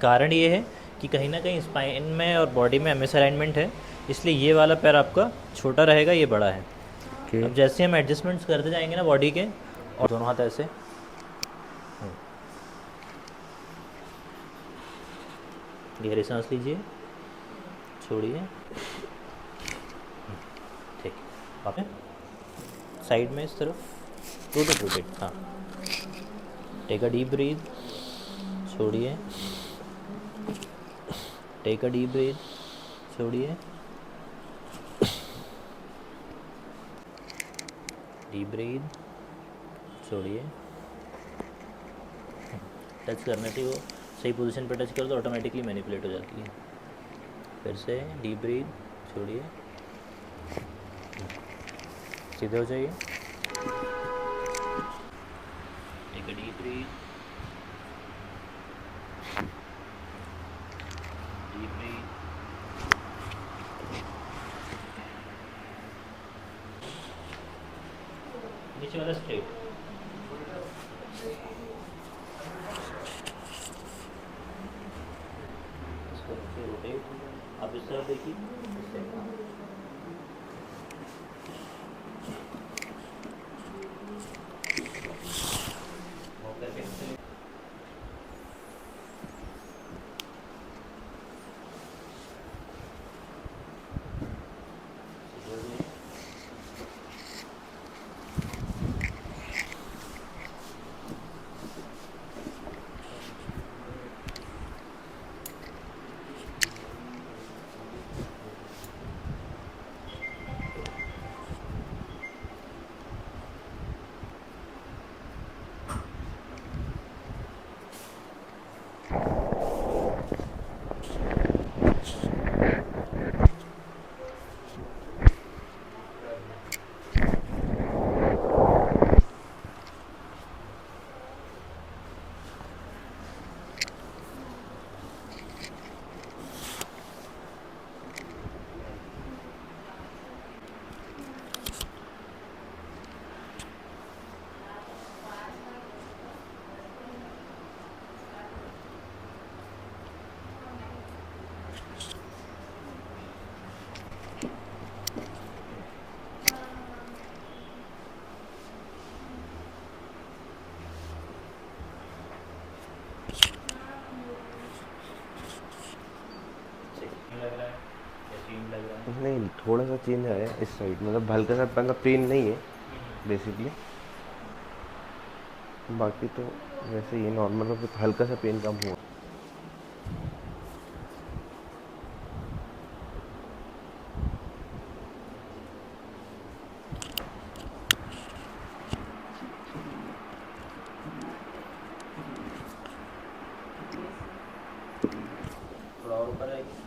कारण ये है कि कहीं ना कहीं स्पाइन में और बॉडी में मिसअलाइनमेंट है, इसलिए ये वाला पैर आपका छोटा रहेगा, ये बड़ा है। ओके। अब जैसे हम एडजस्टमेंट्स करते जाएंगे ना बॉडी के, और दोनों हाथ ऐसे, गहरी सांस लीजिए, छोड़िए, ठीक। आप साइड में इस तरफ रोटेट, हाँ। टेक अ डीप ब्रीथ, छोड़िए, टेक अ डीप ब्रीथ, छोड़िए, डीप ब्रीथ, छोड़िए। टच करने से वो सही पोजीशन पे टच कर तो ऑटोमेटिकली मैनिपुलेट हो जाती है। फिर से डीप ब्रीथ, छोड़िए, सीधे हो जाइए, take a deep breath, deep breath, नीचे वाला स्ट्रेट, इसको फिर रोटेट। आप इस तरफ देखिए, इस तरफ, हाँ। वो करके चलिए। सीधे हो जाइए। लग रहा है या स्टीम लग रहा है? नहीं, थोड़ा सा चेंज आया है इस साइड, मतलब हल्का सा, मतलब पेन नहीं है बेसिकली। बाकी तो वैसे ही नॉर्मल है, हल्का सा पेन कम हुआ। थोड़ा और ऊपर आएगी।